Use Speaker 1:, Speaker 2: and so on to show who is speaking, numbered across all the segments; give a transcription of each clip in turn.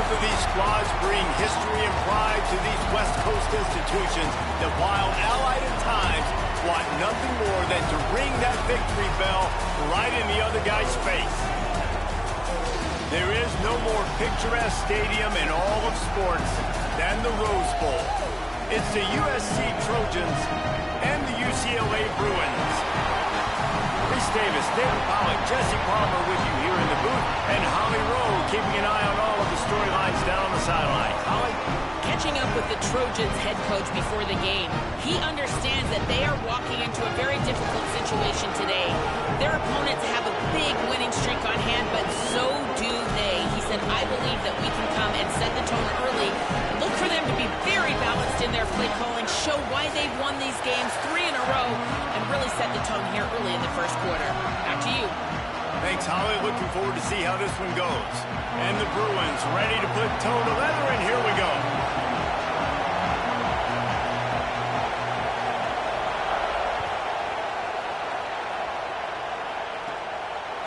Speaker 1: Both of these squads bring history and pride to these West Coast institutions that, while allied at times, want nothing more than to ring that victory bell right in the other guy's face. There is no more picturesque stadium in all of sports than the Rose Bowl. It's the USC Trojans and the UCLA Bruins. Chris Davis, David Pollack, Jesse Palmer with you here in the booth, and Holly Rowe keeping an eye on all of the storylines down on the sideline. Holly?
Speaker 2: Catching up with the Trojans head coach before the game, he understands that they are walking into a very difficult situation today. Their opponents have a big winning streak on hand, but so do they. He said, I believe that we can come and set the tone early. Look for them to be very balanced in their play calling, show why they've won these games 3 in a row, and really set the tone here early in the first quarter. Back to you.
Speaker 1: Thanks, Holly. Looking forward to see how this one goes. And the Bruins ready to put toe to leather, and here we go.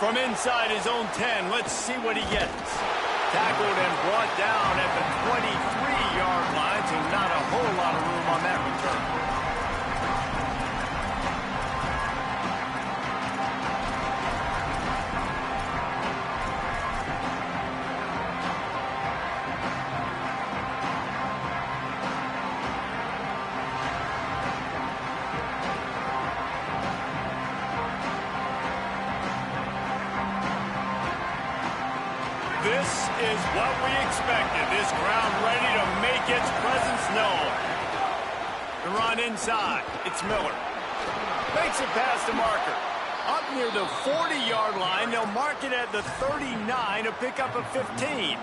Speaker 1: From inside his own 10, let's see what he gets. Tackled and brought down at the 23-yard line, so not a whole lot of room on that return. This is what we expected. This crowd ready to make its presence known. The run inside. It's Miller. Makes it past the marker. Up near the 40-yard line. They'll mark it at the 39 to pick up a 15.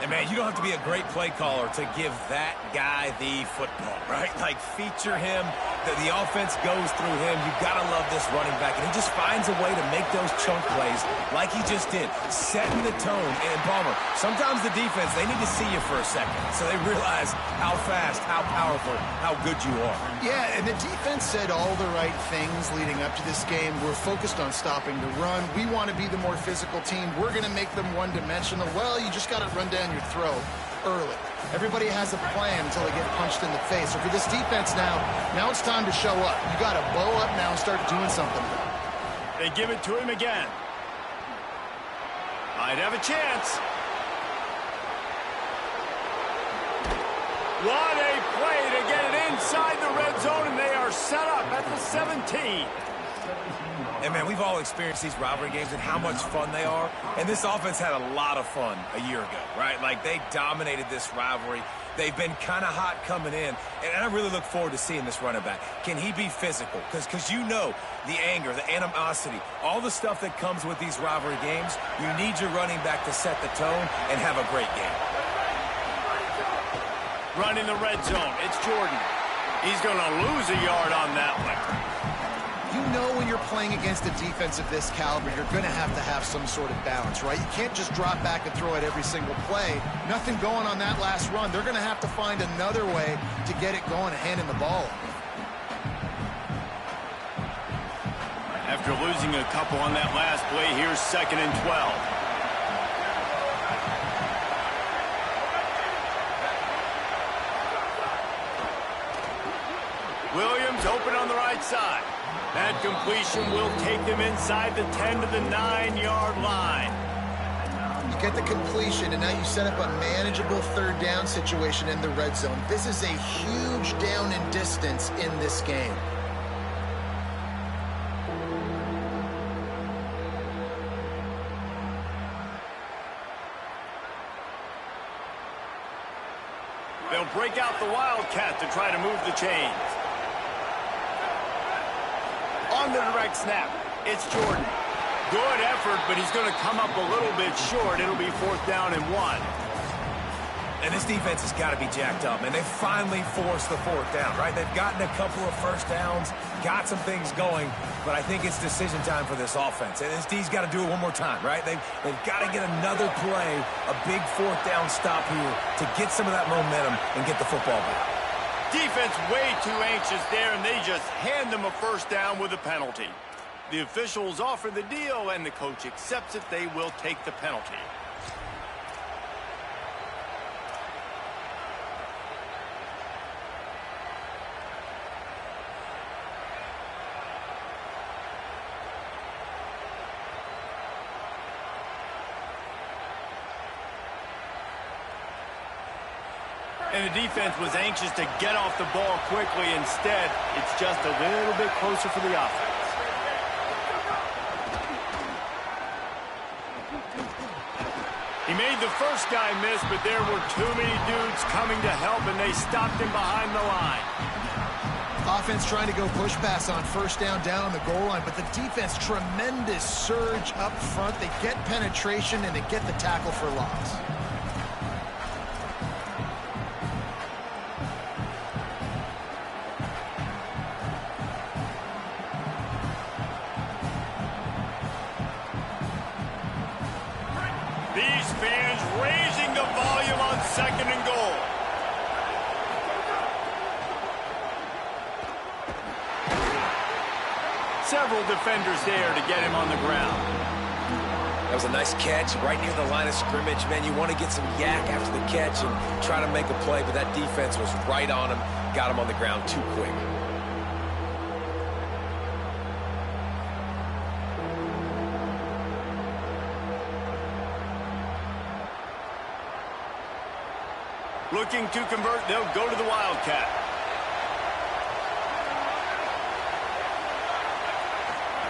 Speaker 3: And, man, you don't have to be a great play caller to give that guy the football, right? Like, feature him. The offense goes through him. You've got to love this running back. And he just finds a way to make those chunk plays like he just did, setting the tone. And, Palmer, sometimes the defense, they need to see you for a second so they realize how fast, how powerful, how good you are.
Speaker 4: Yeah, and the defense said all the right things leading up to this game. We're focused on stopping the run. We want to be the more physical team. We're going to make them one-dimensional. Well, you just got to run down your throat early. Everybody has a plan until they get punched in the face. So for this defense now it's time to show up. You got to bow up now and start doing something.
Speaker 1: They give it to him again. Might have a chance. What a play to get it inside the red zone, and they are set up at the 17.
Speaker 3: And, man, we've all experienced these rivalry games and how much fun they are. And this offense had a lot of fun a year ago, right? Like, they dominated this rivalry. They've been kind of hot coming in. And I really look forward to seeing this running back. Can he be physical? Because you know the anger, the animosity, all the stuff that comes with these rivalry games. You need your running back to set the tone and have a great game.
Speaker 1: Run in the red zone. It's Jordan. He's going to lose a yard on that one.
Speaker 4: You know when you're playing against a defense of this caliber, you're going to have some sort of balance, right? You can't just drop back and throw it every single play. Nothing going on that last run. They're going to have to find another way to get it going and handing the ball.
Speaker 1: After losing a couple on that last play, here's 2nd and 12. Williams open on the right side. That completion will take them inside the 10 to the 9-yard line.
Speaker 4: You get the completion, and now you set up a manageable third down situation in the red zone. This is a huge down in distance in this game.
Speaker 1: They'll break out the Wildcat to try to move the chains. On the direct snap, it's Jordan. Good effort, but he's going to come up a little bit short. It'll be 4th down and 1.
Speaker 3: And this defense has got to be jacked up, and they finally forced the 4th down, right? They've gotten a couple of first downs, got some things going, but I think it's decision time for this offense. And this D's got to do it one more time, right? They've got to get another play, a big 4th down stop here to get some of that momentum and get the football back.
Speaker 1: Defense way too anxious there, and they just hand them a first down with a penalty. The officials offer the deal, and the coach accepts it. They will take the penalty. And the defense was anxious to get off the ball quickly. Instead, it's just a little bit closer for the offense. He made the first guy miss, but there were too many dudes coming to help, and they stopped him behind the line.
Speaker 4: Offense trying to go push pass on first down on the goal line, but the defense, tremendous surge up front. They get penetration, and they get the tackle for loss.
Speaker 1: These fans raising the volume on 2nd and goal. Several defenders there to get him on the ground.
Speaker 3: That was a nice catch right near the line of scrimmage. Man, you want to get some yak after the catch and try to make a play, but that defense was right on him, got him on the ground too quick.
Speaker 1: Looking to convert, they'll go to the Wildcat.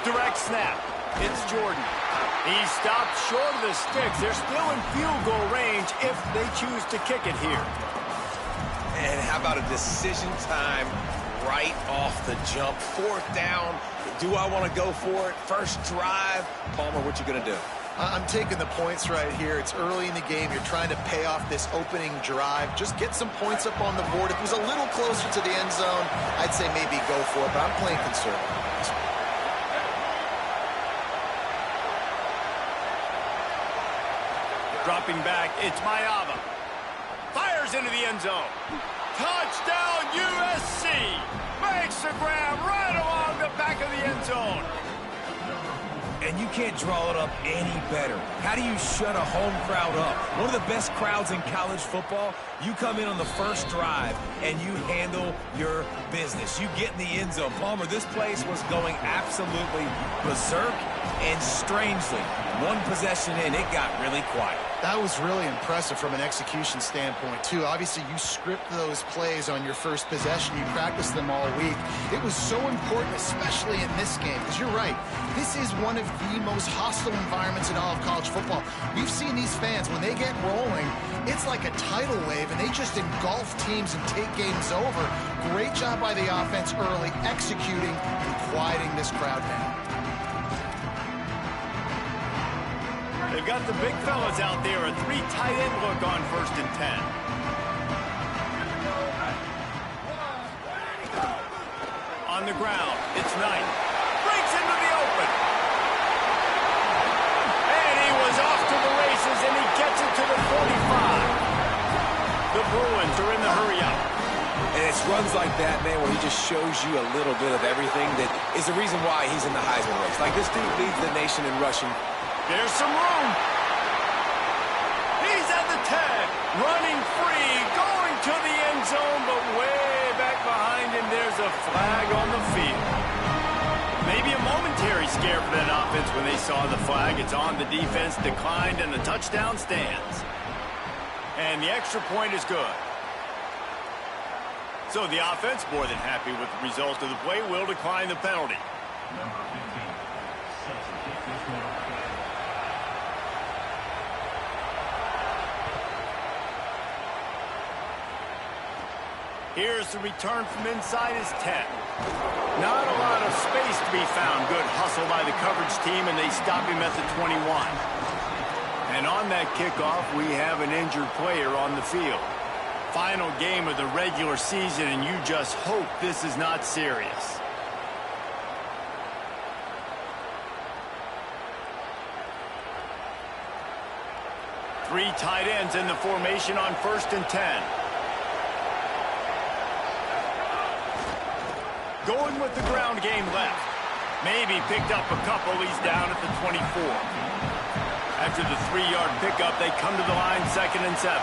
Speaker 1: Direct snap. It's Jordan. He stopped short of the sticks. They're still in field goal range if they choose to kick it here.
Speaker 3: And how about a decision time right off the jump? 4th down. Do I want to go for it? First drive. Palmer, what you going to do?
Speaker 4: I'm taking the points right here. It's early in the game. You're trying to pay off this opening drive. Just get some points up on the board. If it was a little closer to the end zone, I'd say maybe go for it, but I'm playing conservative.
Speaker 1: Dropping back, it's Mayava. Fires into the end zone. Touchdown, USC! Makes the grab right along the back of the end zone.
Speaker 3: And you can't draw it up any better. How do you shut a home crowd up? One of the best crowds in college football. You come in on the first drive, and you handle your business. You get in the end zone. Palmer, this place was going absolutely berserk, and strangely, one possession in, it got really quiet.
Speaker 4: That was really impressive from an execution standpoint, too. Obviously, you script those plays on your first possession. You practice them all week. It was so important, especially in this game, because you're right. This is one of the most hostile environments in all of college football. We've seen these fans, when they get rolling, it's like a tidal wave, and they just engulf teams and take games over. Great job by the offense early, executing and quieting this crowd down.
Speaker 1: They've got the big fellas out there, a 3 tight end look on 1st and 10. On the ground, it's Knight. Breaks into the open. And he was off to the races, and he gets it to the 45. The Bruins are in the hurry-up.
Speaker 3: And it's runs like that, man, where he just shows you a little bit of everything that is the reason why he's in the Heisman race. Like, this dude leads the nation in rushing.
Speaker 1: There's some room. He's at the 10, running free, going to the end zone, but way back behind him, there's a flag on the field. Maybe a momentary scare for that offense when they saw the flag. It's on, the defense declined, and the touchdown stands. And the extra point is good. So the offense, more than happy with the result of the play, will decline the penalty. Here's the return from inside his 10. Not a lot of space to be found. Good hustle by the coverage team, and they stop him at the 21. And on that kickoff, we have an injured player on the field. Final game of the regular season, and you just hope this is not serious. Three tight ends in the formation on 1st and 10. Going with the ground game left. Maybe picked up a couple. He's down at the 24. After the 3-yard pickup, they come to the line 2nd and 7.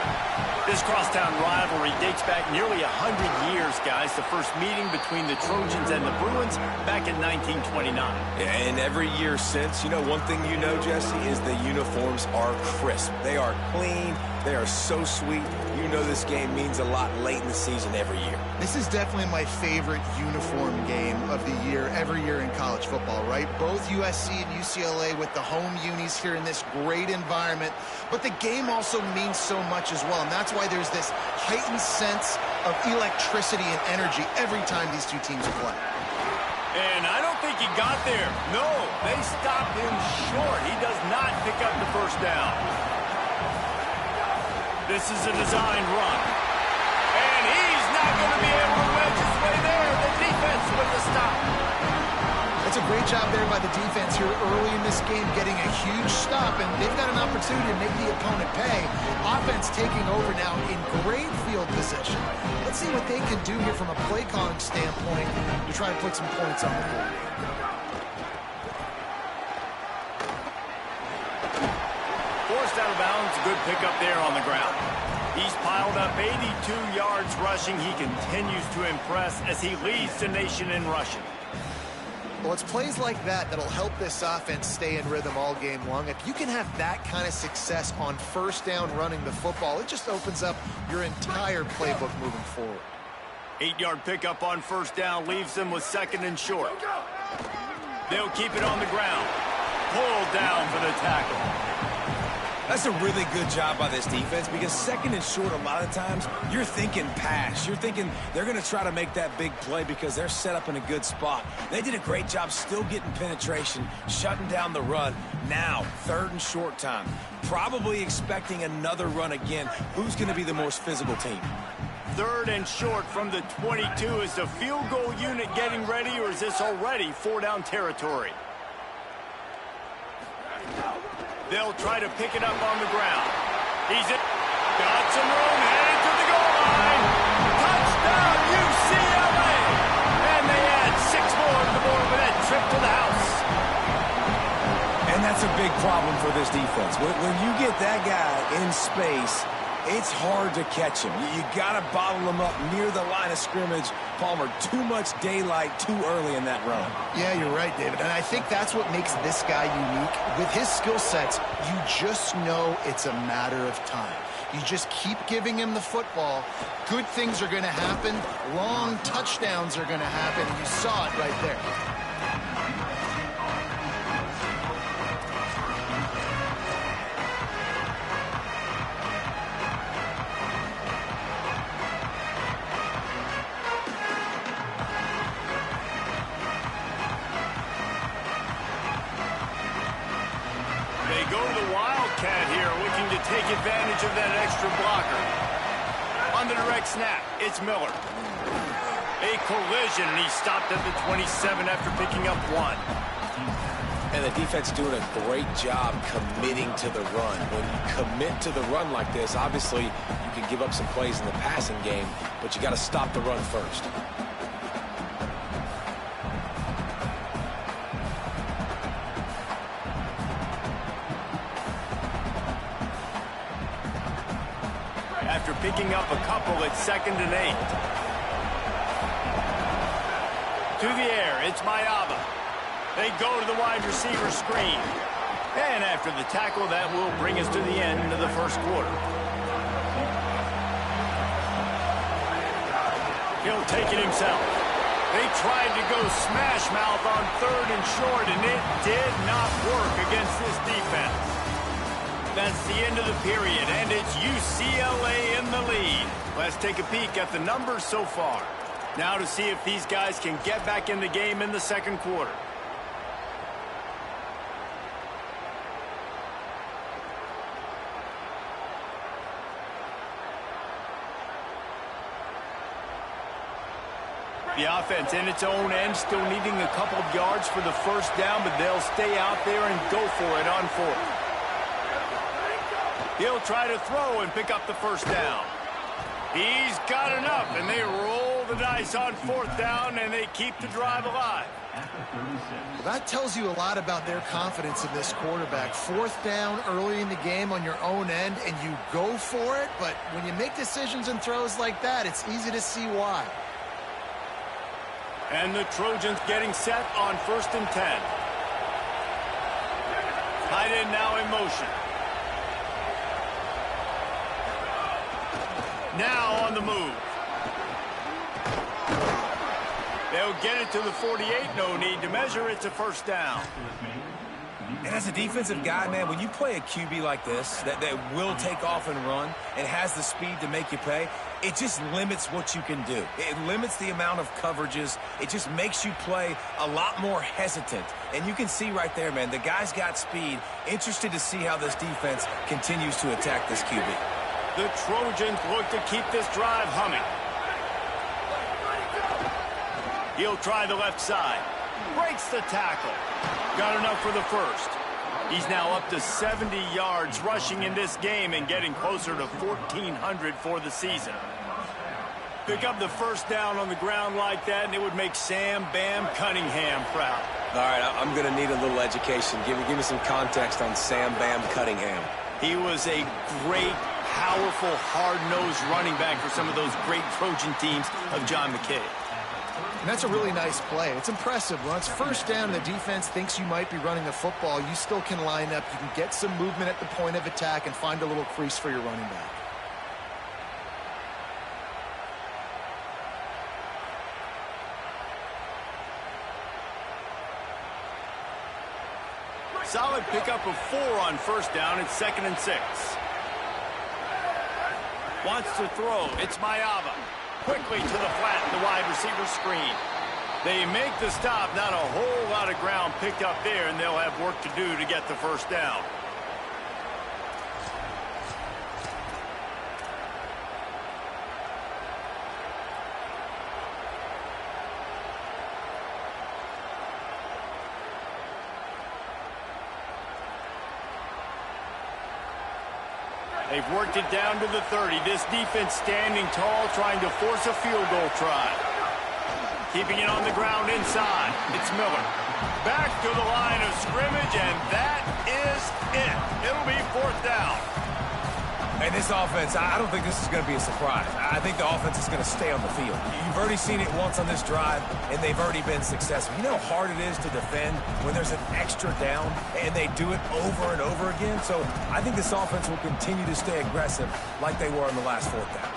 Speaker 1: This crosstown rivalry dates back nearly 100 years, guys. The first meeting between the Trojans and the Bruins back in 1929.
Speaker 3: Yeah, and every year since, one thing you know, Jesse, is the uniforms are crisp. They are clean. They are so sweet. You know this game means a lot late in the season every year.
Speaker 4: This is definitely my favorite uniform game of the year, every year in college football, right? Both USC and UCLA with the home unis here in this great environment. But the game also means so much as well, and that's why there's this heightened sense of electricity and energy every time these two teams play.
Speaker 1: And I don't think he got there. No, they stopped him short. He does not pick up the first down. This is a designed run. And he's not going to be able to wedge his way there. The defense with the stop.
Speaker 4: It's a great job there by the defense here early in this game, getting a huge stop, and they've got an opportunity to make the opponent pay. Offense taking over now in great field position. Let's see what they can do here from a play calling standpoint to try to put some points on the board.
Speaker 1: Forced out of bounds, good pickup there on the ground. He's piled up 82 yards rushing. He continues to impress as he leads the nation in rushing.
Speaker 4: Well, it's plays like that that'll help this offense stay in rhythm all game long. If you can have that kind of success on first down running the football, it just opens up your entire playbook moving forward.
Speaker 1: 8-yard pickup on first down leaves them with 2nd and short. They'll keep it on the ground. Pulled down for the tackle.
Speaker 3: That's a really good job by this defense because 2nd and short, a lot of times, you're thinking pass. You're thinking they're going to try to make that big play because they're set up in a good spot. They did a great job still getting penetration, shutting down the run. Now, 3rd and short time. Probably expecting another run again. Who's going to be the most physical team?
Speaker 1: 3rd and short from the 22. Is the field goal unit getting ready, or is this already 4-down territory? They'll try to pick it up on the ground. He's it. Got some room, headed to the goal line. Touchdown, UCLA! And they add 6 more to the board with that trip to the house.
Speaker 3: And that's a big problem for this defense. When you get that guy in space, it's hard to catch him. You got to bottle him up near the line of scrimmage. Palmer, too much daylight too early in that run.
Speaker 4: Yeah, you're right, David. And I think that's what makes this guy unique. With his skill sets, you just know it's a matter of time. You just keep giving him the football. Good things are going to happen. Long touchdowns are going to happen. You saw it right there.
Speaker 1: Go to the Wildcat here, looking to take advantage of that extra blocker. On the direct snap, it's Miller. A collision, and he stopped at the 27 after picking up 1.
Speaker 3: And the defense doing a great job committing to the run. When you commit to the run like this, obviously you can give up some plays in the passing game, but you got to stop the run first.
Speaker 1: After picking up a couple, it's 2nd and 8. To the air, it's Mayaba. They go to the wide receiver screen. And after the tackle, that will bring us to the end of the first quarter. He'll take it himself. They tried to go smash mouth on 3rd and short, and it did not work against this defense. That's the end of the period, and it's UCLA in the lead. Let's take a peek at the numbers so far. Now to see if these guys can get back in the game in the second quarter. The offense in its own end, still needing a couple of yards for the first down, but they'll stay out there and go for it on 4th. He'll try to throw and pick up the first down. He's got enough, and they roll the dice on 4th down, and they keep the drive alive.
Speaker 4: Well, that tells you a lot about their confidence in this quarterback. 4th down early in the game on your own end, and you go for it, but when you make decisions and throws like that, it's easy to see why.
Speaker 1: And the Trojans getting set on 1st and 10. Tight end now in motion. Now on the move. They'll get it to the 48. No need to measure. It's a 1st down.
Speaker 3: And as a defensive guy, man, when you play a QB like this that will take off and run and has the speed to make you pay, it just limits what you can do. It limits the amount of coverages. It just makes you play a lot more hesitant. And you can see right there, man, the guy's got speed. Interested to see how this defense continues to attack this QB.
Speaker 1: The Trojans look to keep this drive humming. He'll try the left side. Breaks the tackle. Got enough for the 1st. He's now up to 70 yards rushing in this game and getting closer to 1,400 for the season. Pick up the 1st down on the ground like that, and it would make Sam Bam Cunningham proud.
Speaker 3: All right, I'm going to need a little education. Give me some context on Sam Bam Cunningham.
Speaker 1: He was a great, powerful, hard-nosed running back for some of those great Trojan teams of John McKay.
Speaker 4: And that's a really nice play. It's impressive. When it's 1st down and the defense thinks you might be running the football, you still can line up. You can get some movement at the point of attack and find a little crease for your running back.
Speaker 1: Solid pickup of 4 on 1st down. It's 2nd and 6. Wants to throw. It's Mayava. Quickly to the flat, the wide receiver screen. They make the stop. Not a whole lot of ground picked up there, and they'll have work to do to get the 1st down. They've worked it down to the 30. This defense standing tall, trying to force a field goal try. Keeping it on the ground inside. It's Miller. Back to the line of scrimmage, and that is it. It'll be 4th down.
Speaker 3: And this offense, I don't think this is going to be a surprise. I think the offense is going to stay on the field. You've already seen it once on this drive, and they've already been successful. You know how hard it is to defend when there's an extra down, and they do it over and over again? So I think this offense will continue to stay aggressive like they were on the last 4th down.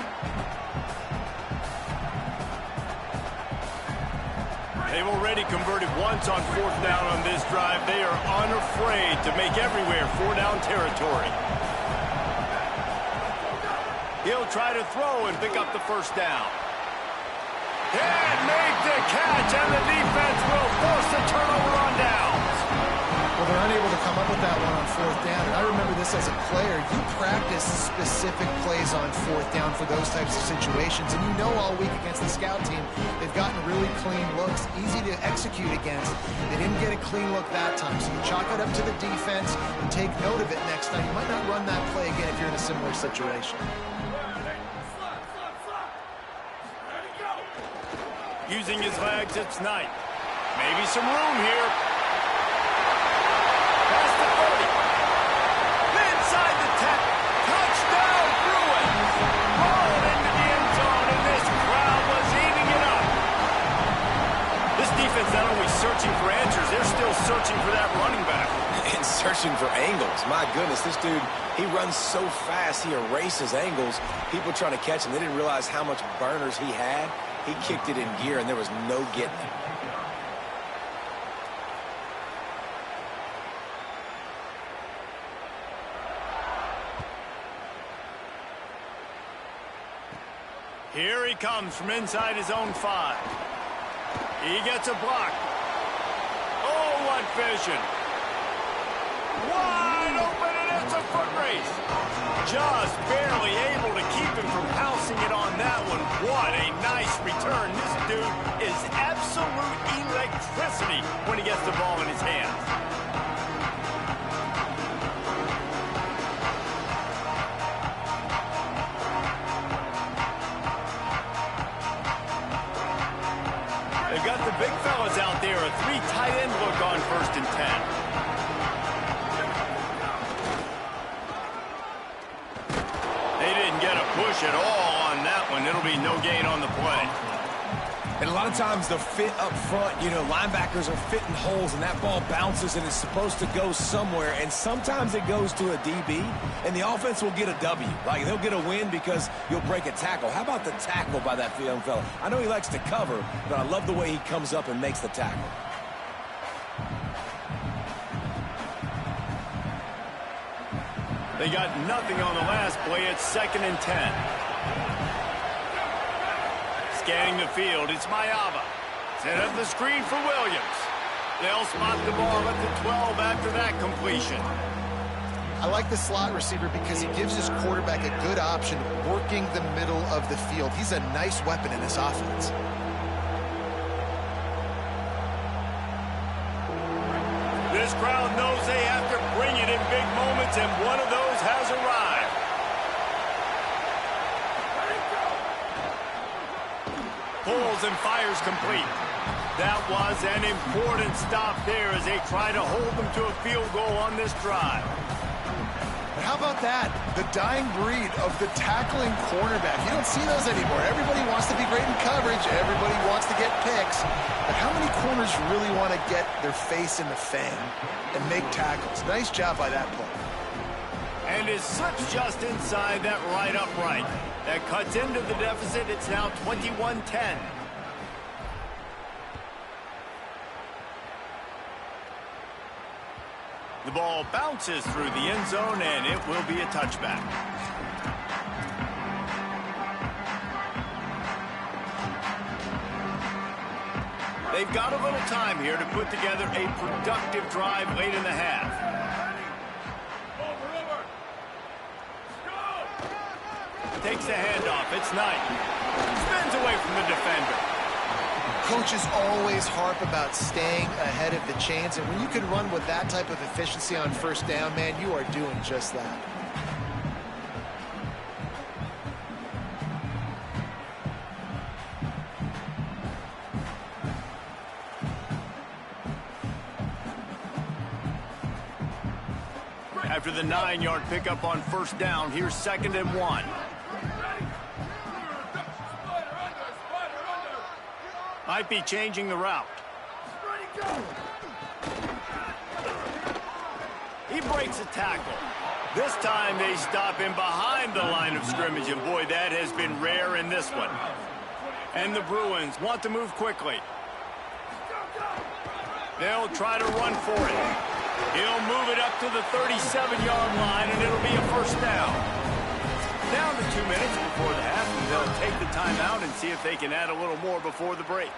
Speaker 1: They've already converted once on 4th down on this drive. They are unafraid to make everywhere 4-down territory. He'll try to throw and pick up the 1st down. Can't make the catch, and the defense will force the turnover on downs.
Speaker 4: Well, they're unable to come up with that one on 4th down, and I remember this as a player. You practice specific plays on 4th down for those types of situations, and you know all week against the scout team, they've gotten really clean looks, easy to execute against. They didn't get a clean look that time, so you chalk it up to the defense and take note of it next time. You might not run that play again if you're in a similar situation.
Speaker 1: Using his legs, it's Knight. Maybe some room here. Past the 30. Inside the 10. Touchdown, Bruins. Rolled into the end zone, and this crowd was eating it up. This defense not only searching for answers, they're still searching for that running back.
Speaker 3: And searching for angles. My goodness, this dude, he runs so fast, he erases angles. People trying to catch him, they didn't realize how much burners he had. He kicked it in gear, and there was no getting it.
Speaker 1: Here he comes from inside his own 5. He gets a block. Oh, what vision. Wide open, and it's a foot race. Just barely able to keep him from pouncing it on that one. What a nice return. This dude is absolute electricity when he gets the ball in his hands. big fellas out there. A 3 tight end look on 1st and 10. They didn't get a push at all on that one. It'll be no gain on the play.
Speaker 3: And a lot of times the fit up front, you know, linebackers are fitting holes and that ball bounces and it's supposed to go somewhere. And sometimes it goes to a DB and the offense will get a W. Like they'll get a win because you'll break a tackle. How about the tackle by that young fella? I know he likes to cover, but I love the way he comes up and makes the tackle.
Speaker 1: They got nothing on the last play. It's 2nd and 10. Scanning the field, it's Mayava. Set up the screen for Williams. They'll spot the ball at the 12 after that completion.
Speaker 4: I like the slot receiver because he gives his quarterback a good option working the middle of the field. He's a nice weapon in this offense.
Speaker 1: This crowd knows they have to bring it in big moments, and one of those has arrived. Pulls and fires complete. That was an important stop there as they try to hold them to a field goal on this drive.
Speaker 4: But how about that? The dying breed of the tackling cornerback. You don't see those anymore. Everybody wants to be great in coverage. Everybody wants to get picks. But how many corners really want to get their face in the fan and make tackles? Nice job by that play.
Speaker 1: And is slips just inside that right upright. That cuts into the deficit. It's now 21-10. The ball bounces through the end zone, and it will be a touchback. They've got a little time here to put together a productive drive late in the half. Takes the handoff. It's Knight. Spins away from the defender.
Speaker 4: Coaches always harp about staying ahead of the chains, and when you can run with that type of efficiency on 1st down, man, you are doing just that.
Speaker 1: After the 9-yard pickup on 1st down, here's 2nd and 1. Might be changing the route. He breaks a tackle. This time they stop him behind the line of scrimmage, and boy, that has been rare in this one. And the Bruins want to move quickly. They'll try to run for it. He'll move it up to the 37-yard line, and it'll be a 1st down. Down to 2 minutes before the half, and they'll take the timeout and see if they can add a little more before the break.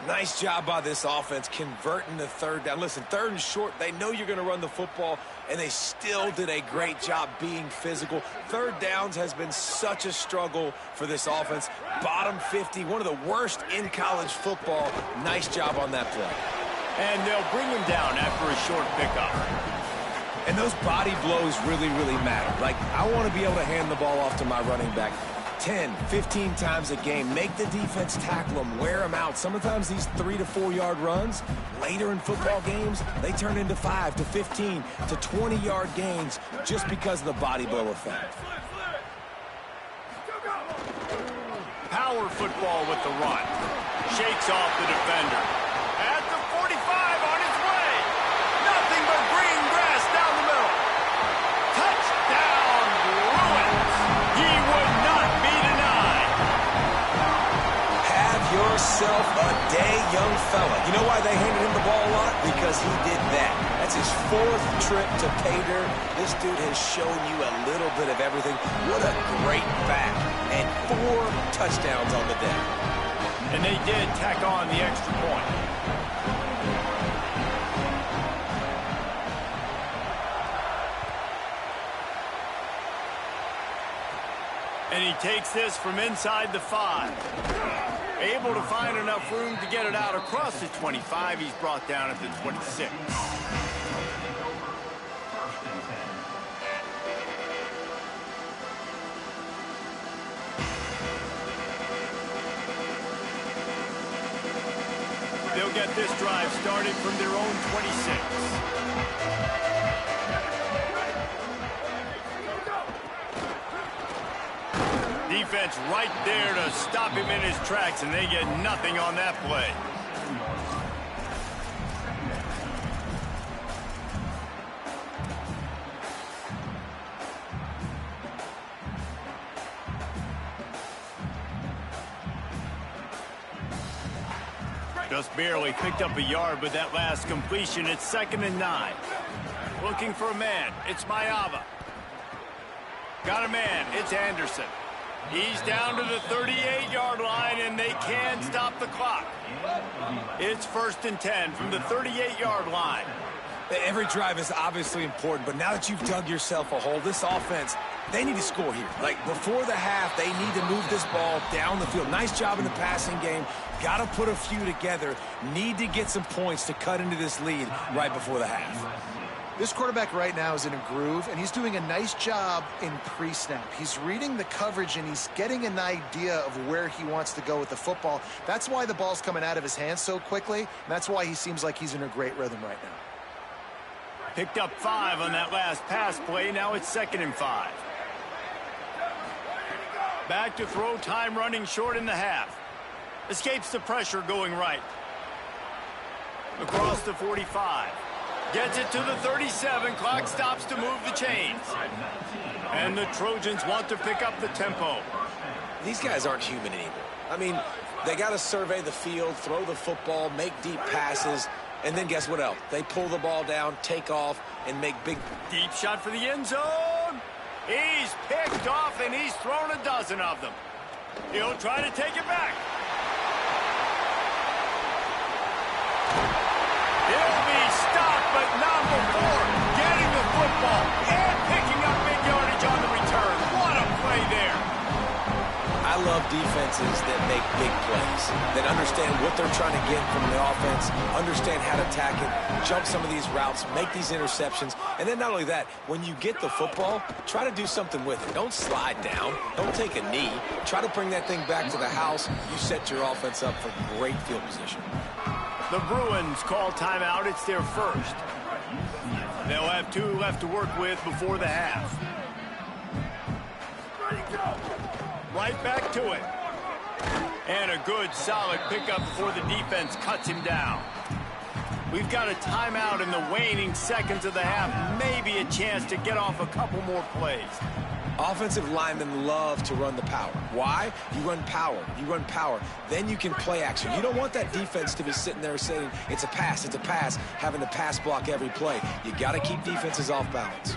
Speaker 3: Nice job by this offense converting the 3rd down. Listen, 3rd and short, they know you're going to run the football, and they still did a great job being physical. 3rd downs has been such a struggle for this offense. Bottom 50, one of the worst in college football. Nice job on that play.
Speaker 1: And they'll bring him down after a short pickup.
Speaker 3: And those body blows really, really matter. Like, I want to be able to hand the ball off to my running back 10, 15 times a game. Make the defense tackle them, wear them out. Sometimes these 3 to 4 yard runs, later in football games, they turn into 5 to 15 to 20-yard gains just because of the body blow effect.
Speaker 1: Power football with the run. Shakes off the defender. At the 45 on its way. Nothing but green grass down the middle. Touchdown, Bruins. He would not be denied.
Speaker 3: Have yourself a day, young fella. You know why they handed him the ball a lot? Because he did that. That's his 4th trip to pay dirt. This dude has shown you a little bit of everything. What a great back. And 4 touchdowns on the day.
Speaker 1: And they did tack on the extra point. And he takes this from inside the 5. Able to find enough room to get it out across the 25. He's brought down at the 26. they'll get this drive started from their own 26. Defense right there to stop him in his tracks, and they get nothing on that play. Just barely picked up a yard with that last completion. It's 2nd and 9. Looking for a man. It's Mayava. Got a man. It's Anderson. He's down to the 38-yard line, and they can stop the clock. It's 1st and 10 from the 38-yard line.
Speaker 3: Every drive is obviously important, but now that you've dug yourself a hole, this offense, they need to score here. Like, before the half, they need to move this ball down the field. Nice job in the passing game. Got to put a few together. Need to get some points to cut into this lead right before the half.
Speaker 4: This quarterback right now is in a groove, and he's doing a nice job in pre-snap. He's reading the coverage, and he's getting an idea of where he wants to go with the football. That's why the ball's coming out of his hands so quickly, and that's why he seems like he's in a great rhythm right now.
Speaker 1: Picked up 5 on that last pass play. Now it's 2nd and 5. Back to throw, time running short in the half. Escapes the pressure going right. Across the 45. Gets it to the 37. Clock stops to move the chains. And the Trojans want to pick up the tempo.
Speaker 3: These guys aren't human anymore. I mean, they got to survey the field, throw the football, make deep passes, and then guess what else? They pull the ball down, take off, and make big...
Speaker 1: Deep shot for the end zone. He's picked off, and he's thrown a dozen of them. He'll try to take it back. He'll be stopped, but not before getting the football and picking up big yardage on the return. What a play there.
Speaker 3: I love defenses that make big plays, that understand what they're trying to get from the offense, understand how to attack it, jump some of these routes, make these interceptions, and then not only that, when you get the football, try to do something with it. Don't slide down. Don't take a knee. Try to bring that thing back to the house. You set your offense up for great field position.
Speaker 1: The Bruins call timeout. It's their first. They'll have 2 left to work with before the half. Right back to it. And a good, solid pickup before the defense cuts him down. We've got a timeout in the waning seconds of the half. Maybe a chance to get off a couple more plays.
Speaker 3: Offensive linemen love to run the power. Why? You run power. You run power. Then you can play action. You don't want that defense to be sitting there saying, it's a pass, having to pass block every play. You got to keep defenses off balance.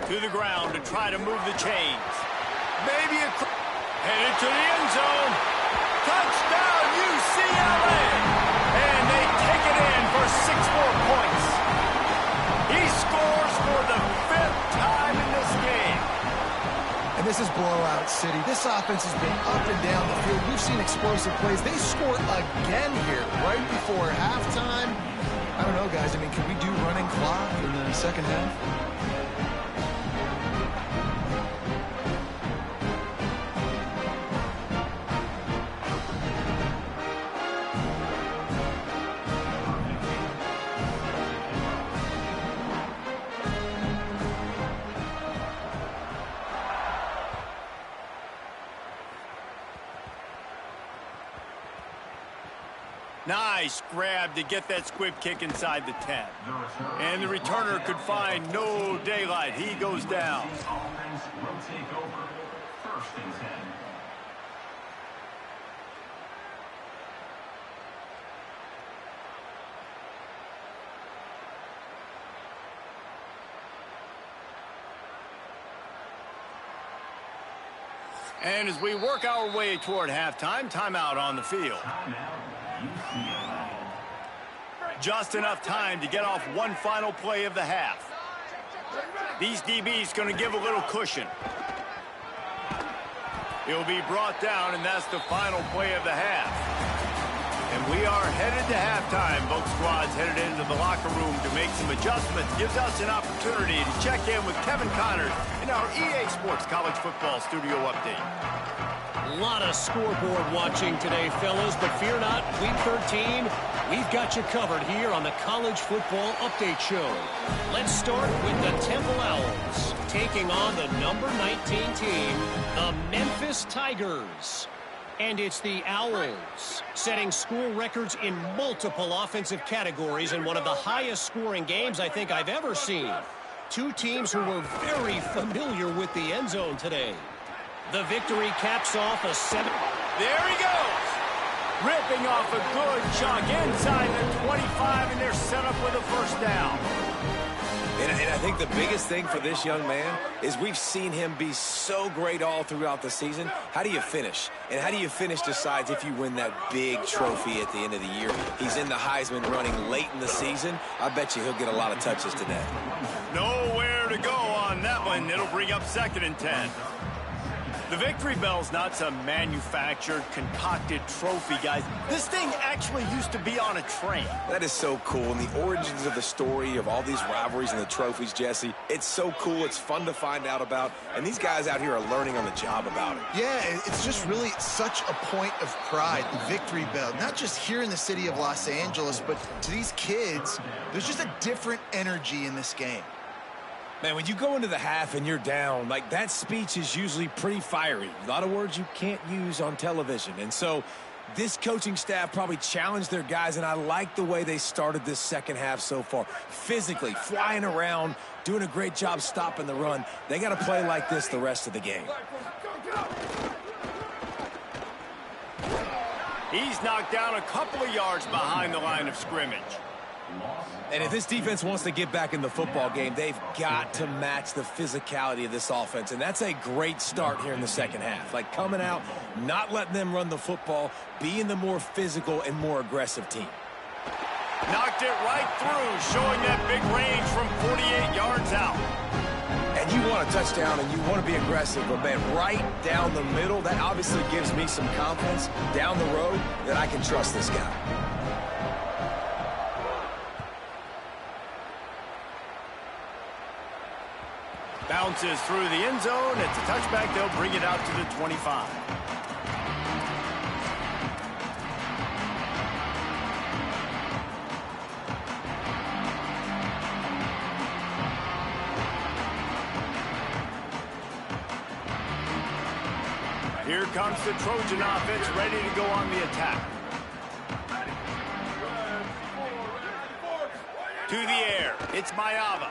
Speaker 1: To the ground to try to move the chains. Maybe a... Headed to the end zone. Touchdown, UCLA! And they take it in for 6 more points. He scores for the 5th time in this game.
Speaker 4: And this is blowout city. This offense has been up and down the field. We've seen explosive plays. They score again here right before halftime. I don't know, guys. I mean, can we do running clock in the second half?
Speaker 1: Nice grab to get that squib kick inside the 10. And the returner could find no daylight. He goes down. And as we work our way toward halftime, timeout on the field. Just enough time to get off one final play of the half. These DBs going to give a little cushion. He'll be brought down, and that's the final play of the half. And we are headed to halftime. Both squads headed into the locker room to make some adjustments. Gives us an opportunity to check in with Kevin Connors in our EA Sports College Football Studio Update.
Speaker 5: A lot of scoreboard watching today, fellas, but fear not, Week 13, we've got you covered here on the College Football Update Show. Let's start with the Temple Owls, taking on the number 19 team, the Memphis Tigers. And it's the Owls, setting school records in multiple offensive categories in one of the highest scoring games I think I've ever seen. Two teams who were very familiar with the end zone today. The victory caps off a 7.
Speaker 1: There he goes. Ripping off a good chunk inside the 25, and they're set up with a first down.
Speaker 3: And I think the biggest thing for this young man is we've seen him be so great all throughout the season. How do you finish? And how do you finish decides if you win that big trophy at the end of the year. He's in the Heisman running late in the season. I bet you he'll get a lot of touches today.
Speaker 1: Nowhere to go on that one. It'll bring up 2nd and 10. The victory bell's not some manufactured, concocted trophy, guys. This thing actually used to be on a train.
Speaker 3: That is so cool. And the origins of the story of all these rivalries and the trophies, Jesse, it's so cool. It's fun to find out about. And these guys out here are learning on the job about it.
Speaker 4: Yeah, it's just really such a point of pride, the victory bell. Not just here in the city of Los Angeles, but to these kids, there's just a different energy in this game.
Speaker 3: Man, when you go into the half and you're down, like that speech is usually pretty fiery. A lot of words you can't use on television. And so this coaching staff probably challenged their guys, and I like the way they started this second half so far. Physically, flying around, doing a great job stopping the run. They got to play like this the rest of the game.
Speaker 1: He's knocked down a couple of yards behind the line of scrimmage.
Speaker 3: And if this defense wants to get back in the football game, they've got to match the physicality of this offense. And that's a great start here in the second half. Like coming out, not letting them run the football, being the more physical and more aggressive team.
Speaker 1: Knocked it right through, showing that big range from 48 yards out.
Speaker 3: And you want a touchdown and you want to be aggressive, but man, right down the middle, that obviously gives me some confidence down the road that I can trust this guy.
Speaker 1: Bounces through the end zone. It's a touchback. They'll bring it out to the 25. Here comes the Trojan offense ready to go on the attack. To the air. It's Mayava.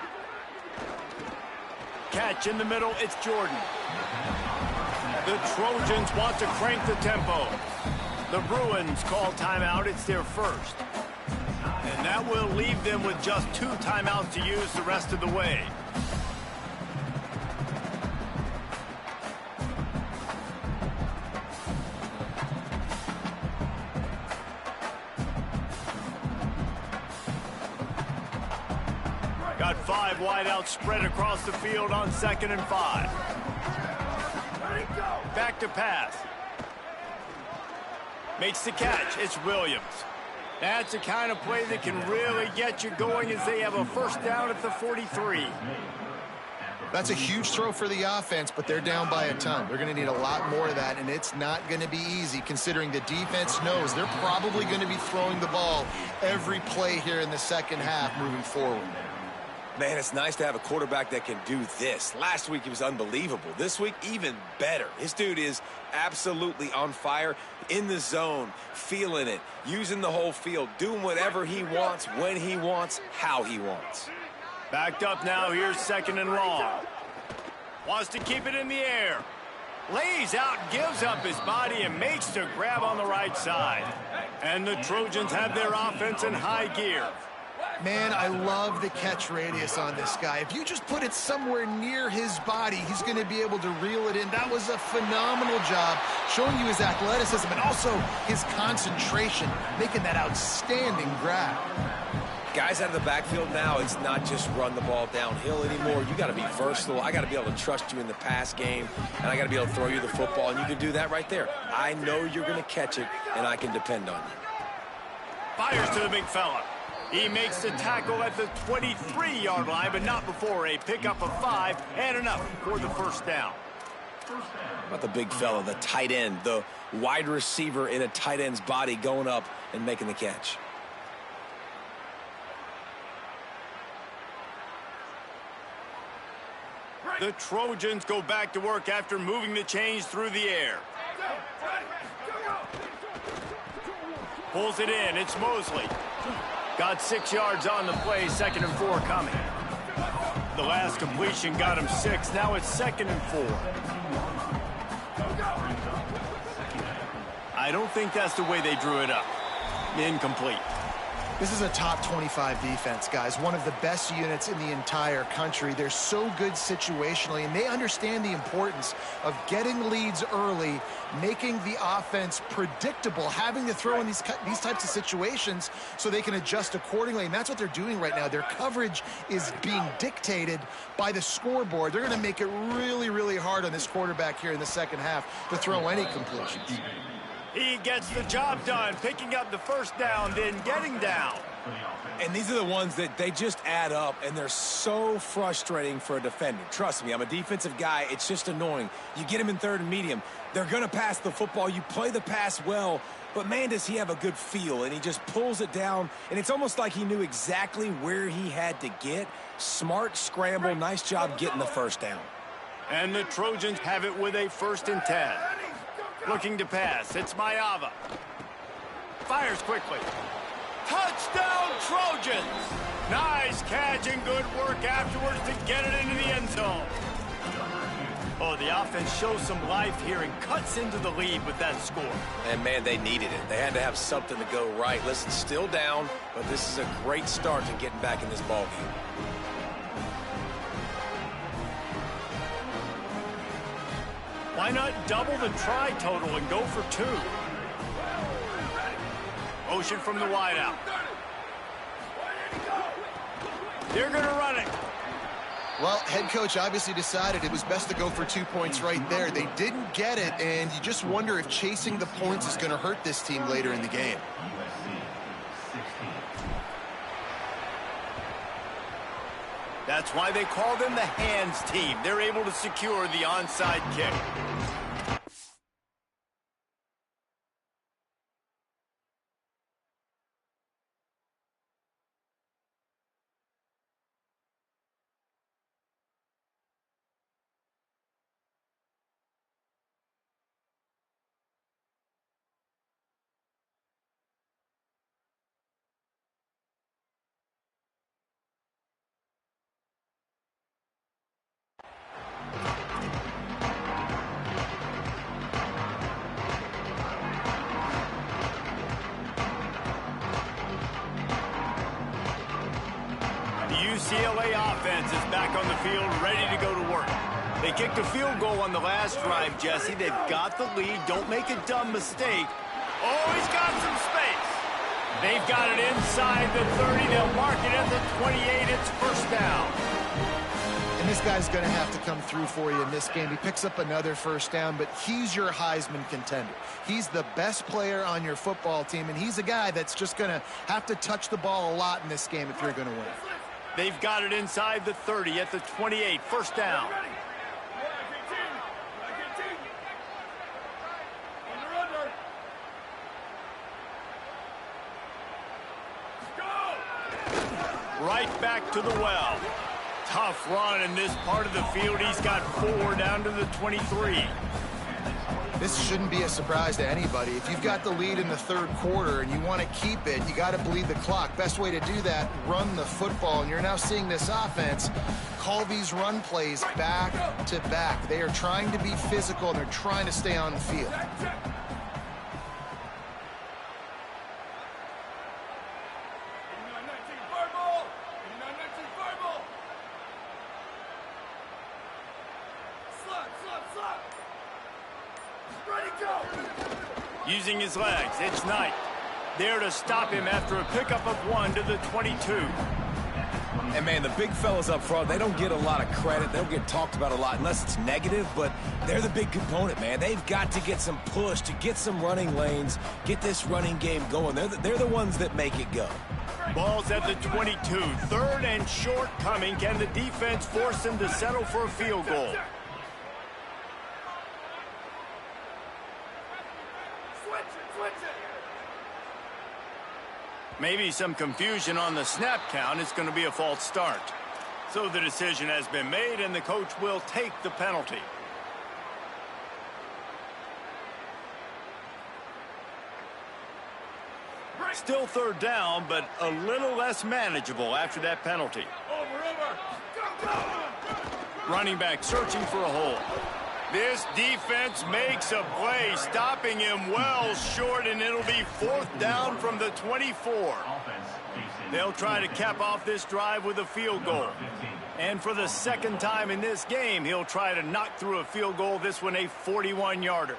Speaker 1: Catch in the middle, it's Jordan. The Trojans want to crank the tempo. The Bruins call timeout, it's their first. And that will leave them with just 2 timeouts to use the rest of the way. Got 5 wide out spread across the field on 2nd and 5. Back to pass. Makes the catch. It's Williams. That's the kind of play that can really get you going as they have a first down at the 43.
Speaker 4: That's a huge throw for the offense, but they're down by a ton. They're going to need a lot more of that, and it's not going to be easy considering the defense knows they're probably going to be throwing the ball every play here in the second half moving forward.
Speaker 3: Man, it's nice to have a quarterback that can do this. Last week, he was unbelievable. This week, even better. This dude is absolutely on fire, in the zone, feeling it, using the whole field, doing whatever he wants, when he wants, how he wants.
Speaker 1: Backed up now. Here's 2nd and long. Wants to keep it in the air. Lays out, gives up his body, and makes the grab on the right side. And the Trojans have their offense in high gear.
Speaker 4: Man, I love the catch radius on this guy. If you just put it somewhere near his body, he's going to be able to reel it in. That was a phenomenal job showing you his athleticism and also his concentration, making that outstanding grab.
Speaker 3: Guys out of the backfield now, it's not just run the ball downhill anymore. You got to be versatile. I got to be able to trust you in the pass game, and I got to be able to throw you the football, and you can do that right there. I know you're going to catch it, and I can depend on you.
Speaker 1: Fires to the big fella. He makes the tackle at the 23-yard line, but not before a pickup of 5 and enough for the first down.
Speaker 3: How about the big fella, the tight end, the wide receiver in a tight end's body going up and making the catch?
Speaker 1: The Trojans go back to work after moving the chains through the air. Pulls it in. It's Mosley. Got 6 yards on the play. 2nd and 4 coming. The last completion got him 6. Now it's 2nd and 4. I don't think that's the way they drew it up. Incomplete.
Speaker 4: This is a top 25 defense, guys. One of the best units in the entire country. They're so good situationally, and they understand the importance of getting leads early, making the offense predictable, having to throw in these types of situations so they can adjust accordingly, and that's what they're doing right now. Their coverage is being dictated by the scoreboard. They're going to make it really, really hard on this quarterback here in the second half to throw any completions.
Speaker 1: He gets the job done, picking up the first down, then getting down.
Speaker 3: And these are the ones that they just add up, and they're so frustrating for a defender. Trust me, I'm a defensive guy. It's just annoying. You get him in 3rd and medium. They're going to pass the football. You play the pass well, but, man, does he have a good feel, and he just pulls it down, and it's almost like he knew exactly where he had to get. Smart scramble. Nice job getting the first down.
Speaker 1: And the Trojans have it with a 1st and 10. Looking to pass. It's Mayava. Fires quickly. Touchdown, Trojans! Nice catch and good work afterwards to get it into the end zone. Oh, the offense shows some life here and cuts into the lead with that score.
Speaker 3: And, man, they needed it. They had to have something to go right. Listen, still down, but this is a great start to getting back in this ballgame.
Speaker 1: Why not double the try total and go for 2? Motion from the wideout. They're going to run it.
Speaker 4: Well, head coach obviously decided it was best to go for 2 points right there. They didn't get it, and you just wonder if chasing the points is going to hurt this team later in the game.
Speaker 1: That's why they call them the hands team. They're able to secure the onside kick. UCLA offense is back on the field, ready to go to work. They kicked a field goal on the last drive, Jesse. They've got the lead. Don't make a dumb mistake. Oh, he's got some space. They've got it inside the 30. They'll mark it at the 28. It's first down.
Speaker 4: And this guy's going to have to come through for you in this game. He picks up another first down, but he's your Heisman contender. He's the best player on your football team, and he's a guy that's just going to have to touch the ball a lot in this game if you're going to win.
Speaker 1: They've got it inside the 30 at the 28. First down. Right back to the well. Tough run in this part of the field. He's got 4 down to the 23.
Speaker 4: This shouldn't be a surprise to anybody. If you've got the lead in the 3rd quarter and you want to keep it, you got to bleed the clock. Best way to do that, run the football. And you're now seeing this offense call these run plays back to back. They are trying to be physical, and they're trying to stay on the field.
Speaker 1: Using his legs, it's Knight. There to stop him after a pickup of 1 to the 22.
Speaker 3: And, man, the big fellas up front, they don't get a lot of credit. They don't get talked about a lot unless it's negative, but they're the big component, man. They've got to get some push, to get some running lanes, get this running game going. They're the ones that make it go.
Speaker 1: Ball's at the 22. Third and short coming. Can the defense force them to settle for a field goal? Maybe some confusion on the snap count. It's going to be a false start. So the decision has been made, and the coach will take the penalty. Still third down, but a little less manageable after that penalty. Running back searching for a hole. This defense makes a play, stopping him well short, and it'll be fourth down from the 24. They'll try to cap off this drive with a field goal. And for the second time in this game, he'll try to knock through a field goal, this one a 41-yarder.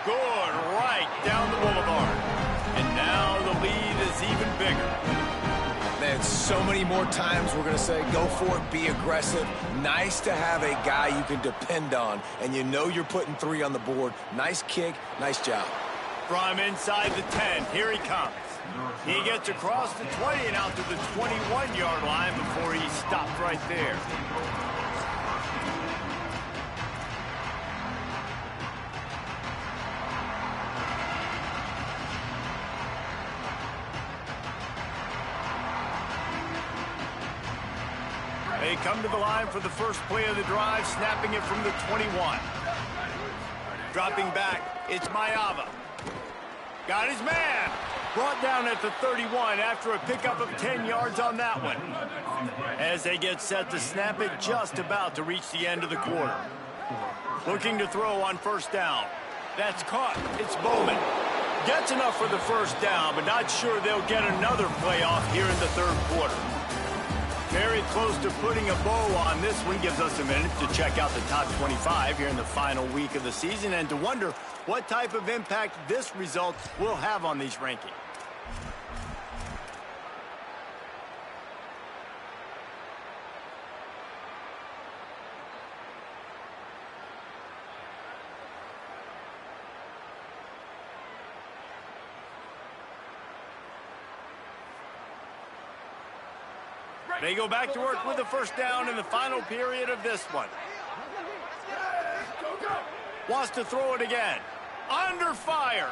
Speaker 1: Good, right down the boulevard. And now the lead is even bigger.
Speaker 3: Man, so many more times we're going to say, go for it, be aggressive. Nice to have a guy you can depend on, and you know you're putting 3 on the board. Nice kick, nice job.
Speaker 1: From inside the 10, here he comes. He gets across the 20 and out to the 21-yard line before he stopped right there. They come to the line for the first play of the drive, snapping it from the 21. Dropping back, it's Mayava. Got his man. Brought down at the 31 after a pickup of 10 yards on that one. As they get set to snap it, just about to reach the end of the quarter. Looking to throw on first down. That's caught. It's Bowman. Gets enough for the first down, but not sure they'll get another play off here in the third quarter. Very close to putting a bow on this one. Gives us a minute to check out the top 25 here in the final week of the season and to wonder what type of impact this result will have on these rankings. They go back to work with the first down in the final period of this one. Wants to throw it again. Under fire.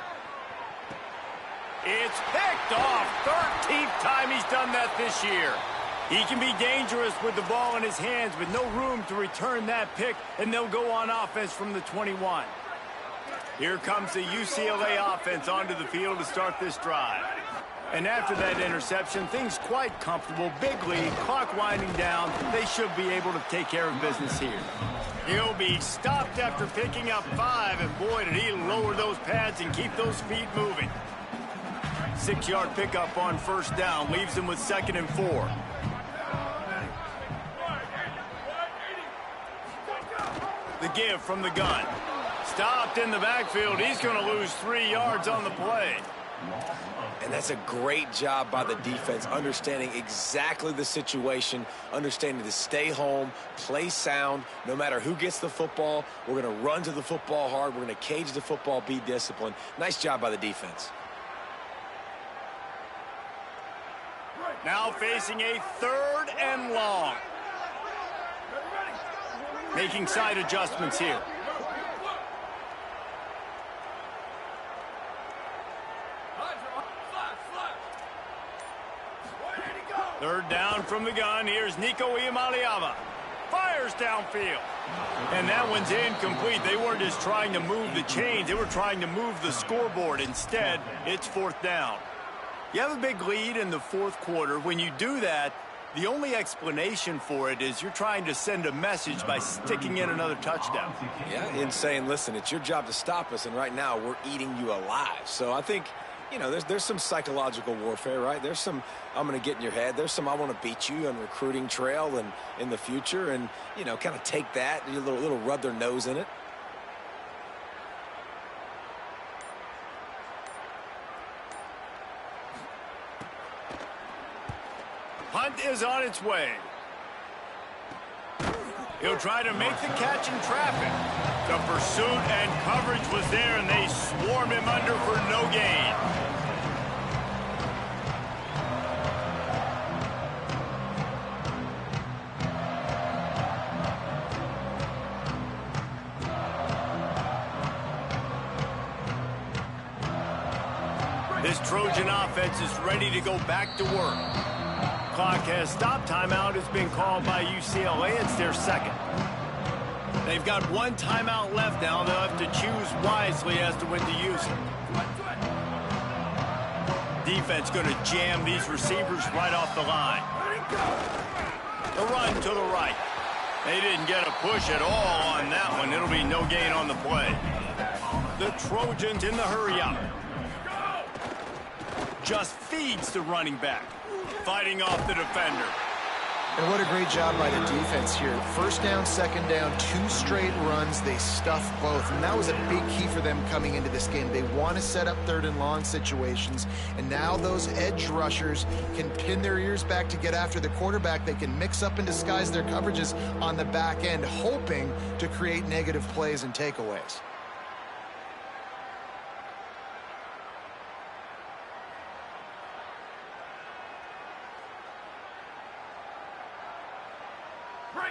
Speaker 1: It's picked off. 13th time he's done that this year. He can be dangerous with the ball in his hands, but no room to return that pick, and they'll go on offense from the 21. Here comes the UCLA offense onto the field to start this drive. And after that interception, things quite comfortable. Big lead, clock winding down. They should be able to take care of business here. He'll be stopped after picking up 5, and boy, did he lower those pads and keep those feet moving. 6-yard pickup on first down, leaves him with 2nd and 4. The give from the gun. Stopped in the backfield. He's going to lose 3 yards on the play.
Speaker 3: And that's a great job by the defense, understanding exactly the situation, understanding to stay home, play sound, no matter who gets the football. We're going to run to the football hard. We're going to cage the football, be disciplined. Nice job by the defense.
Speaker 1: Now facing a 3rd and long. Making side adjustments here. Third down from the gun. Here's Nico Iamaleava. Fires downfield. And that one's incomplete. They weren't just trying to move the chains. They were trying to move the scoreboard. Instead, it's 4th down. You have a big lead in the 4th quarter. When you do that, The only explanation for it is you're trying to send a message by sticking in another touchdown.
Speaker 3: Yeah, and saying, listen, it's your job to stop us, and right now we're eating you alive. So I think, you know, there's some psychological warfare, right? There's some, I'm going to get in your head. There's some, I want to beat you on recruiting trail and in the future, and, you know, kind of take that, a little rub their nose in it.
Speaker 1: Punt is on its way. He'll try to make the catch in traffic. The pursuit and coverage was there, and they swarm him under for no gain. This Trojan offense is ready to go back to work. Clock has stopped. Timeout has been called by UCLA. It's their second. They've got one timeout left now. They'll have to choose wisely as to when to use it. Defense going to jam these receivers right off the line. The run to the right. They didn't get a push at all on that one. It'll be no gain on the play. The Trojans in the hurry-up. Just feeds the running back. Fighting off the defender.
Speaker 4: And what a great job by the defense here. First down, second down, 2 straight runs. They stuffed both, and that was a big key for them coming into this game. They want to set up 3rd and long situations, and now those edge rushers can pin their ears back to get after the quarterback. They can mix up and disguise their coverages on the back end, hoping to create negative plays and takeaways.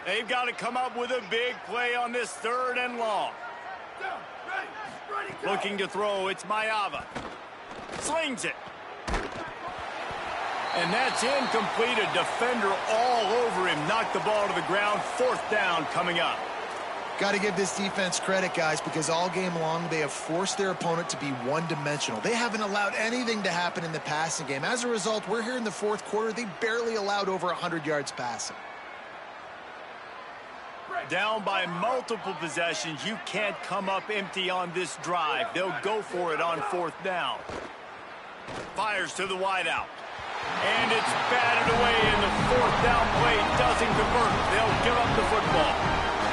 Speaker 1: They've got to come up with a big play on this 3rd and long. Looking to throw, it's Mayava. Slings it. And that's incomplete. A defender all over him. Knocked the ball to the ground. 4th down coming up.
Speaker 4: Got to give this defense credit, guys, because all game long they have forced their opponent to be one-dimensional. They haven't allowed anything to happen in the passing game. As a result, we're here in the 4th quarter. They barely allowed over 100 yards passing.
Speaker 1: Down by multiple possessions. You can't come up empty on this drive. They'll go for it on 4th down. Fires to the wideout. And it's batted away, and the 4th down play doesn't convert. They'll give up the football.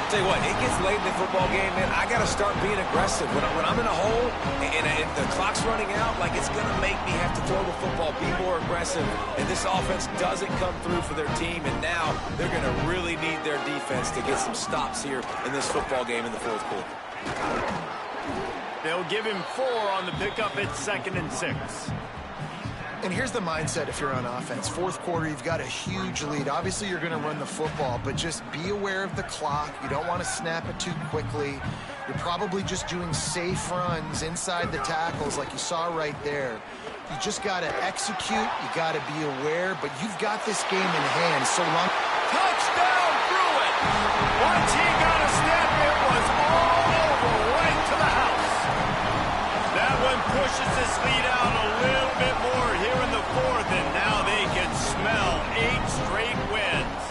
Speaker 3: Tell you what, it gets late in the football game, man. I got to start being aggressive. When I'm in a hole and the clock's running out, like, it's going to make me have to throw the football, be more aggressive. And this offense doesn't come through for their team, and now they're going to really need their defense to get some stops here in this football game in the 4th quarter.
Speaker 1: They'll give him 4 on the pickup at 2nd and 6.
Speaker 4: And here's the mindset if you're on offense. 4th quarter, you've got a huge lead. Obviously, you're going to run the football, but just be aware of the clock. You don't want to snap it too quickly. You're probably just doing safe runs inside the tackles like you saw right there. You just got to execute. You got to be aware, but you've got this game in hand. So long.
Speaker 1: Touchdown, Bruin! Once he got a step, it was all over, right to the house. That one pushes this lead out a little bit more here in the 4th, and now they can smell 8 straight wins.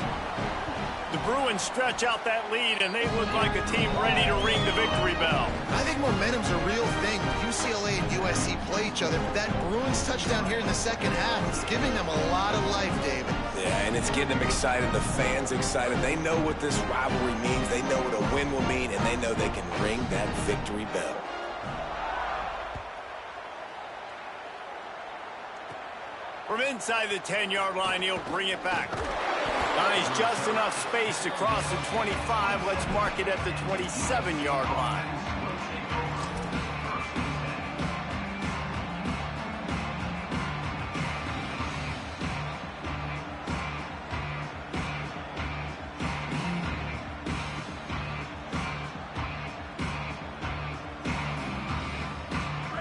Speaker 1: The Bruins stretch out that lead, and they look like a team ready to ring the victory bell.
Speaker 4: I think momentum's a real thing. UCLA and USC play each other, but that Bruins touchdown here in the 2nd half is giving them a lot of life, David.
Speaker 3: Yeah, and it's getting them excited, the fans excited. They know what this rivalry means. They know what a win will mean, and they know they can ring that victory bell.
Speaker 1: From inside the 10-yard line, he'll bring it back. Buys just enough space to cross the 25. Let's mark it at the 27-yard line.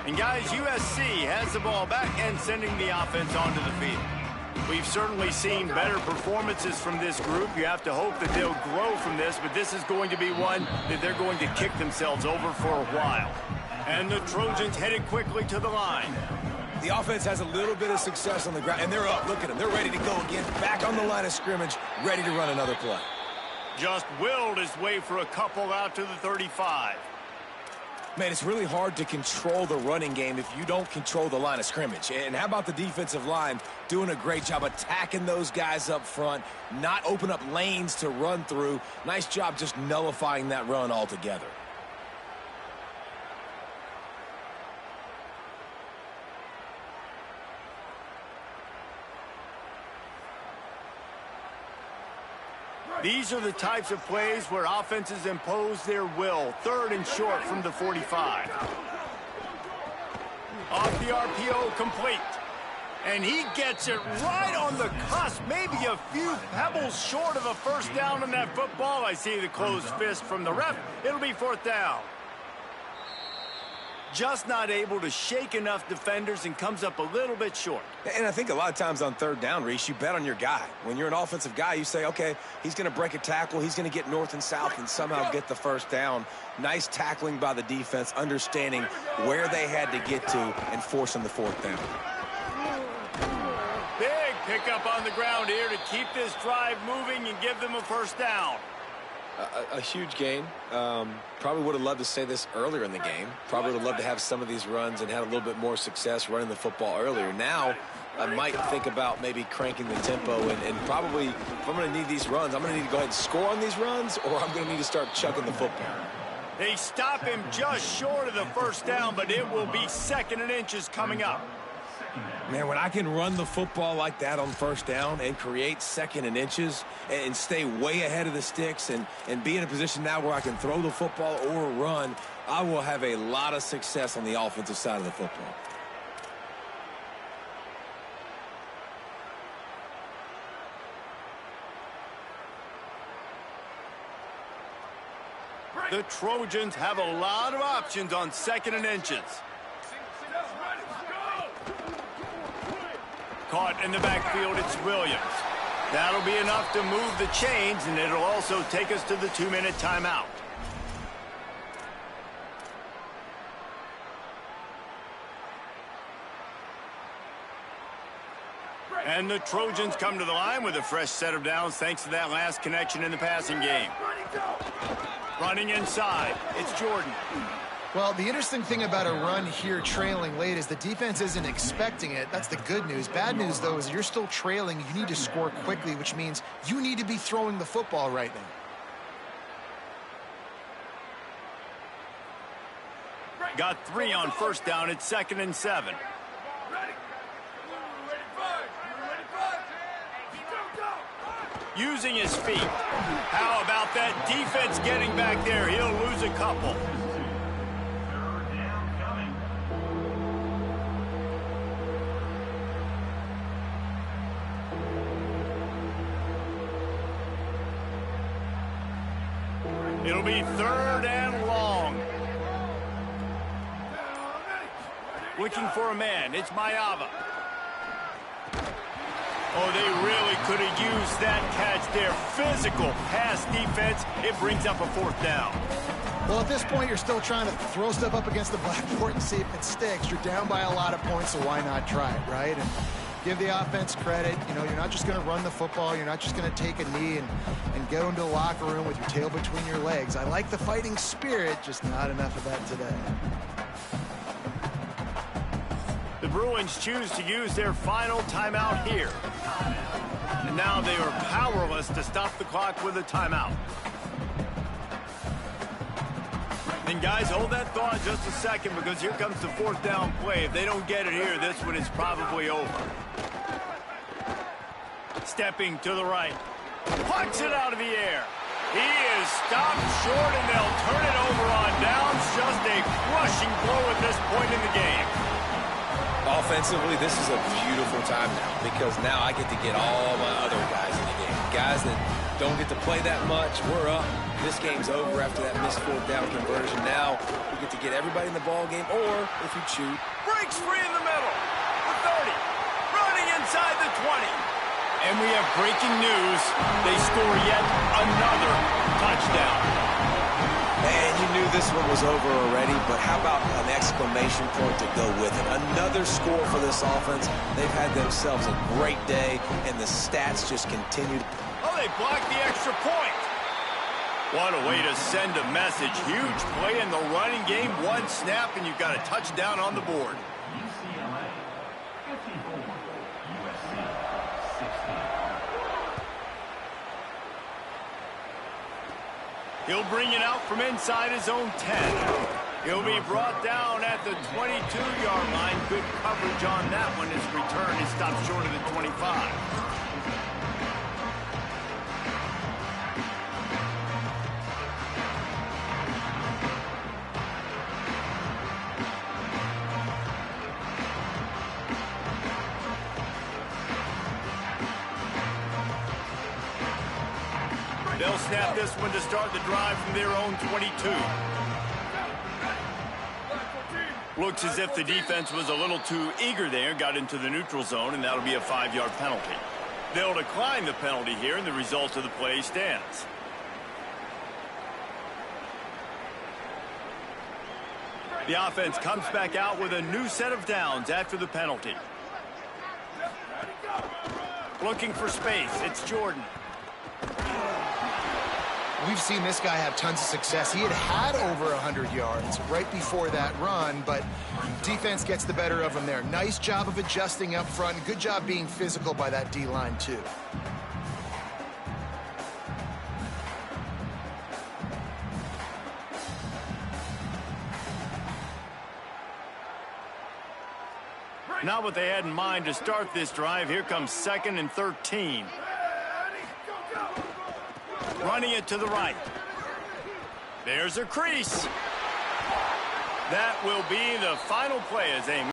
Speaker 1: And guys, USC has the ball back and sending the offense onto the field. We've certainly seen better performances from this group. You have to hope that they'll grow from this, but this is going to be one that they're going to kick themselves over for a while. And the Trojans headed quickly to the line.
Speaker 3: The offense has a little bit of success on the ground, and they're up. Look at them. They're ready to go again. Back on the line of scrimmage, ready to run another play.
Speaker 1: Just willed his way for a couple out to the 35.
Speaker 3: Man, it's really hard to control the running game if you don't control the line of scrimmage. And how about the defensive line doing a great job attacking those guys up front, not open up lanes to run through. Nice job just nullifying that run altogether.
Speaker 1: These are the types of plays where offenses impose their will. 3rd and short from the 45. Off the RPO, complete. And he gets it right on the cusp, maybe a few pebbles short of a first down on that football. I see the closed fist from the ref. It'll be 4th down. Just not able to shake enough defenders and comes up a little bit short.
Speaker 3: And I think a lot of times on 3rd down, Reese, you bet on your guy. When you're an offensive guy, you say, okay, he's going to break a tackle, he's going to get north and south and somehow get the first down. Nice tackling by the defense, understanding where they had to get to and forcing the 4th down.
Speaker 1: Big pickup on the ground here to keep this drive moving and give them a first down.
Speaker 6: A huge gain. Probably would have loved to say this earlier in the game. Probably would have loved to have some of these runs and had a little bit more success running the football earlier. Now, I might think about maybe cranking the tempo and probably, if I'm going to need these runs, I'm going to need to go ahead and score on these runs, or I'm going to need to start chucking the football.
Speaker 1: They stop him just short of the first down, but it will be 2nd and inches coming up.
Speaker 3: Man, when I can run the football like that on first down and create 2nd and inches and stay way ahead of the sticks and be in a position now where I can throw the football or run, I will have a lot of success on the offensive side of the football.
Speaker 1: The Trojans have a lot of options on 2nd and inches. Caught in the backfield, it's Williams. That'll be enough to move the chains, and it'll also take us to the 2-minute timeout. And the Trojans come to the line with a fresh set of downs thanks to that last connection in the passing game. Running inside, it's Jordan.
Speaker 4: Well, the interesting thing about a run here trailing late is the defense isn't expecting it. That's the good news. Bad news, though, is you're still trailing. You need to score quickly, which means you need to be throwing the football right now.
Speaker 1: Got 3 on first down. It's 2nd and 7. Using his feet. How about that defense getting back there? He'll lose a couple. It'll be 3rd and long. Looking for a man. It's Mayava. Oh, they really could have used that catch there. Physical pass defense. It brings up a 4th down.
Speaker 4: Well, at this point, you're still trying to throw stuff up against the blackboard and see if it sticks. You're down by a lot of points, so why not try it, right? And give the offense credit. You know, you're not just going to run the football. You're not just going to take a knee and go into the locker room with your tail between your legs. I like the fighting spirit, just not enough of that today.
Speaker 1: The Bruins choose to use their final timeout here. And now they are powerless to stop the clock with a timeout. And guys, hold that thought just a second, because here comes the 4th down play. If they don't get it here, this one is probably over. Stepping to the right. Pucks it out of the air. He is stopped short, and they'll turn it over on downs. Just a crushing blow at this point in the game.
Speaker 6: Offensively, this is a beautiful time now, because now I get to get all my other guys in the game. Guys that don't get to play that much, we're up. This game's over after that missed 4th down conversion. Now we get to get everybody in the ball game, or if you choose,
Speaker 1: Breaks free in the middle. The 30. Running inside the 20. And we have breaking news. They score yet another touchdown.
Speaker 3: And you knew this one was over already, but how about an exclamation point to go with it? Another
Speaker 6: another score for this offense. They've had themselves a great day, and the stats just continue.
Speaker 1: Oh, they blocked the extra point. What a way to send a message. Huge play in the running game. One snap, and you've got a touchdown on the board. He'll bring it out from inside his own 10. He'll be brought down at the 22-yard line. Good coverage on that one. His return is stopped short of the 25. They'll snap this one to start the drive from their own 22. Looks as if the defense was a little too eager there, got into the neutral zone, and that'll be a 5-yard penalty. They'll decline the penalty here, and the result of the play stands. The offense comes back out with a new set of downs after the penalty. Looking for space, it's Jordan.
Speaker 4: We've seen this guy have tons of success. He had over 100 yards right before that run, but defense gets the better of him there. Nice job of adjusting up front. Good job being physical by that D-line, too.
Speaker 1: Not what they had in mind to start this drive. Here comes 2nd and 13. Running it to the right. There's a crease. That will be the final play as they